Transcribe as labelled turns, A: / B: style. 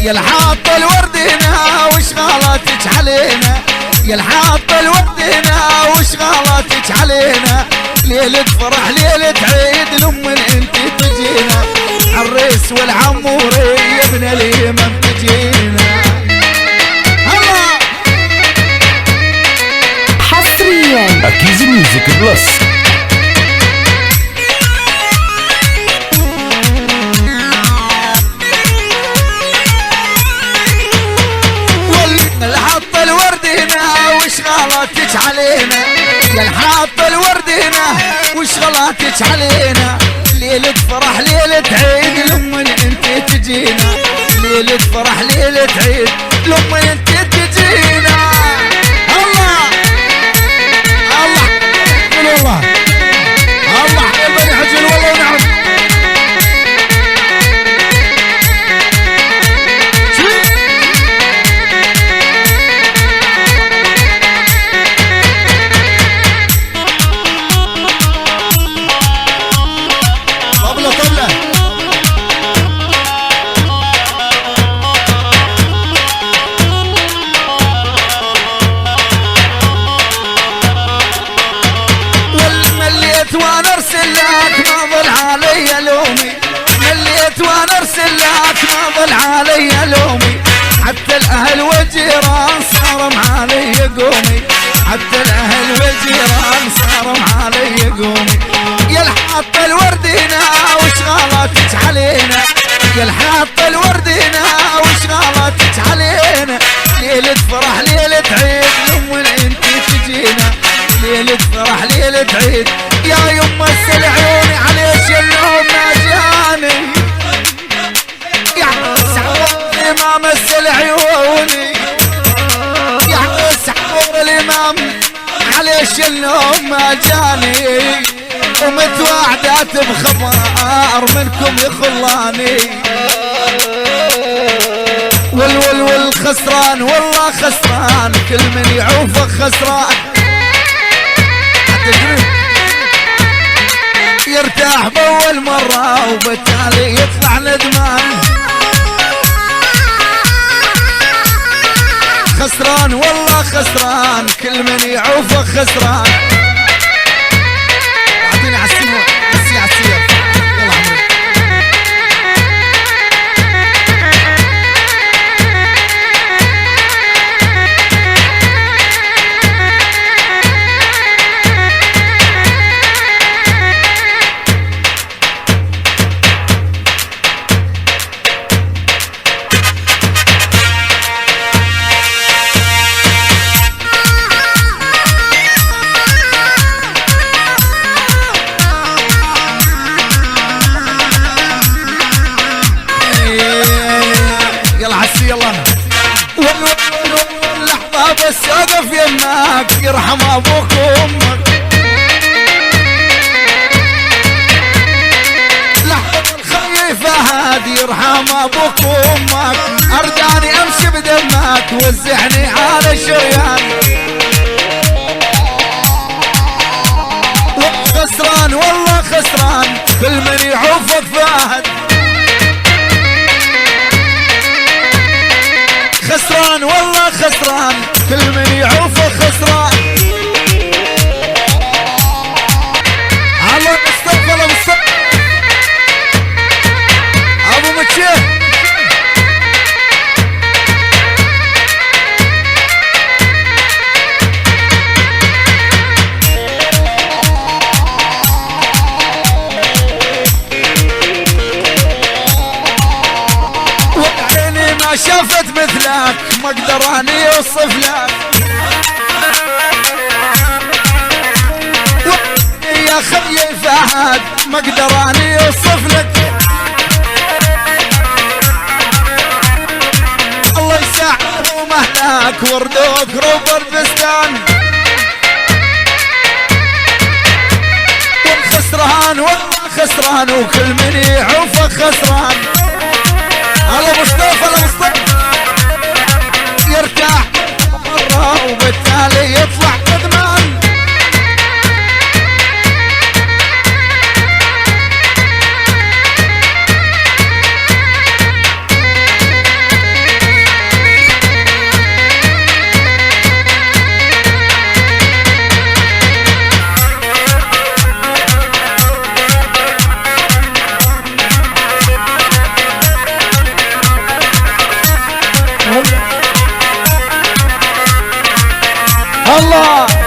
A: يا الحاط الورد هنا وشغالاتك علينا، يا الحاط الورد هنا وشغالاتك علينا، ليلة فرح ليلة عيد لما انت تجينا، عالريس والعموري يا ابن اليمن تجينا.
B: حصريا
C: أكيزي ميوزك بلس.
A: الحاط الورد هنا وشغالاتك علينا، يا الحاط الورد هنا وشغالاتك علينا، ليلة فرح ليلة عيد لما انت تجينا، ليلة فرح ليلة عيد لما انت تجينا. الله الله الله الله يا بني حجل والله ونعم. وانا ارسل لك ما ظل علي لومي، مليت وانا ارسل لك ما ظل علي لومي، حتى الاهل والجيران صاروا علي قومي، حتى الاهل والجيران صاروا علي قومي. يا الحاط الورد هنا وشغالاتك علينا، يا الحاط الورد هنا وشغالاتك علينا، ليلة فرح ليلة عيد لما انت تجينا، ليلة فرح ليلة عيد يا يما السل عيوني عليش النوم ما جاني، يا سحور الامام السل عيوني، يا سحور الامام عليش النوم ما جاني، ومتوعدات بخبر منكم يخلاني، والخسران والله خسران كل من يعوفك خسران، يرتاح بأول مرة وبالتالي يطلع ندمان، خسران والله خسران كل من يعوفك خسران. اعطيني عالسير عالسير عالسير يلا عمري. لحظة بس أقف يمك يرحم أبوك وأمك، لحظة الخي فهد يرحم أبوك وأمك، أرجعني أمشي بدمك وزعني على الشريان، خسران والله خسران كل من يعوفك فهد، خسران والله خسران كل من يعوفه خسران. على مستقبل ابو متشيف وعيني ما شافت مثلك ما اقدر اني اوصف لك، يا خي فهد ما اقدر اني اوصف لك، الله يساعدهم اهلك وردوك روب البستان، والخسران والله خسران وكل من يعوفك خسران. على مصطفى على مصطفى يرتاح مرة وبالتالي يطلع ندمان،
B: الله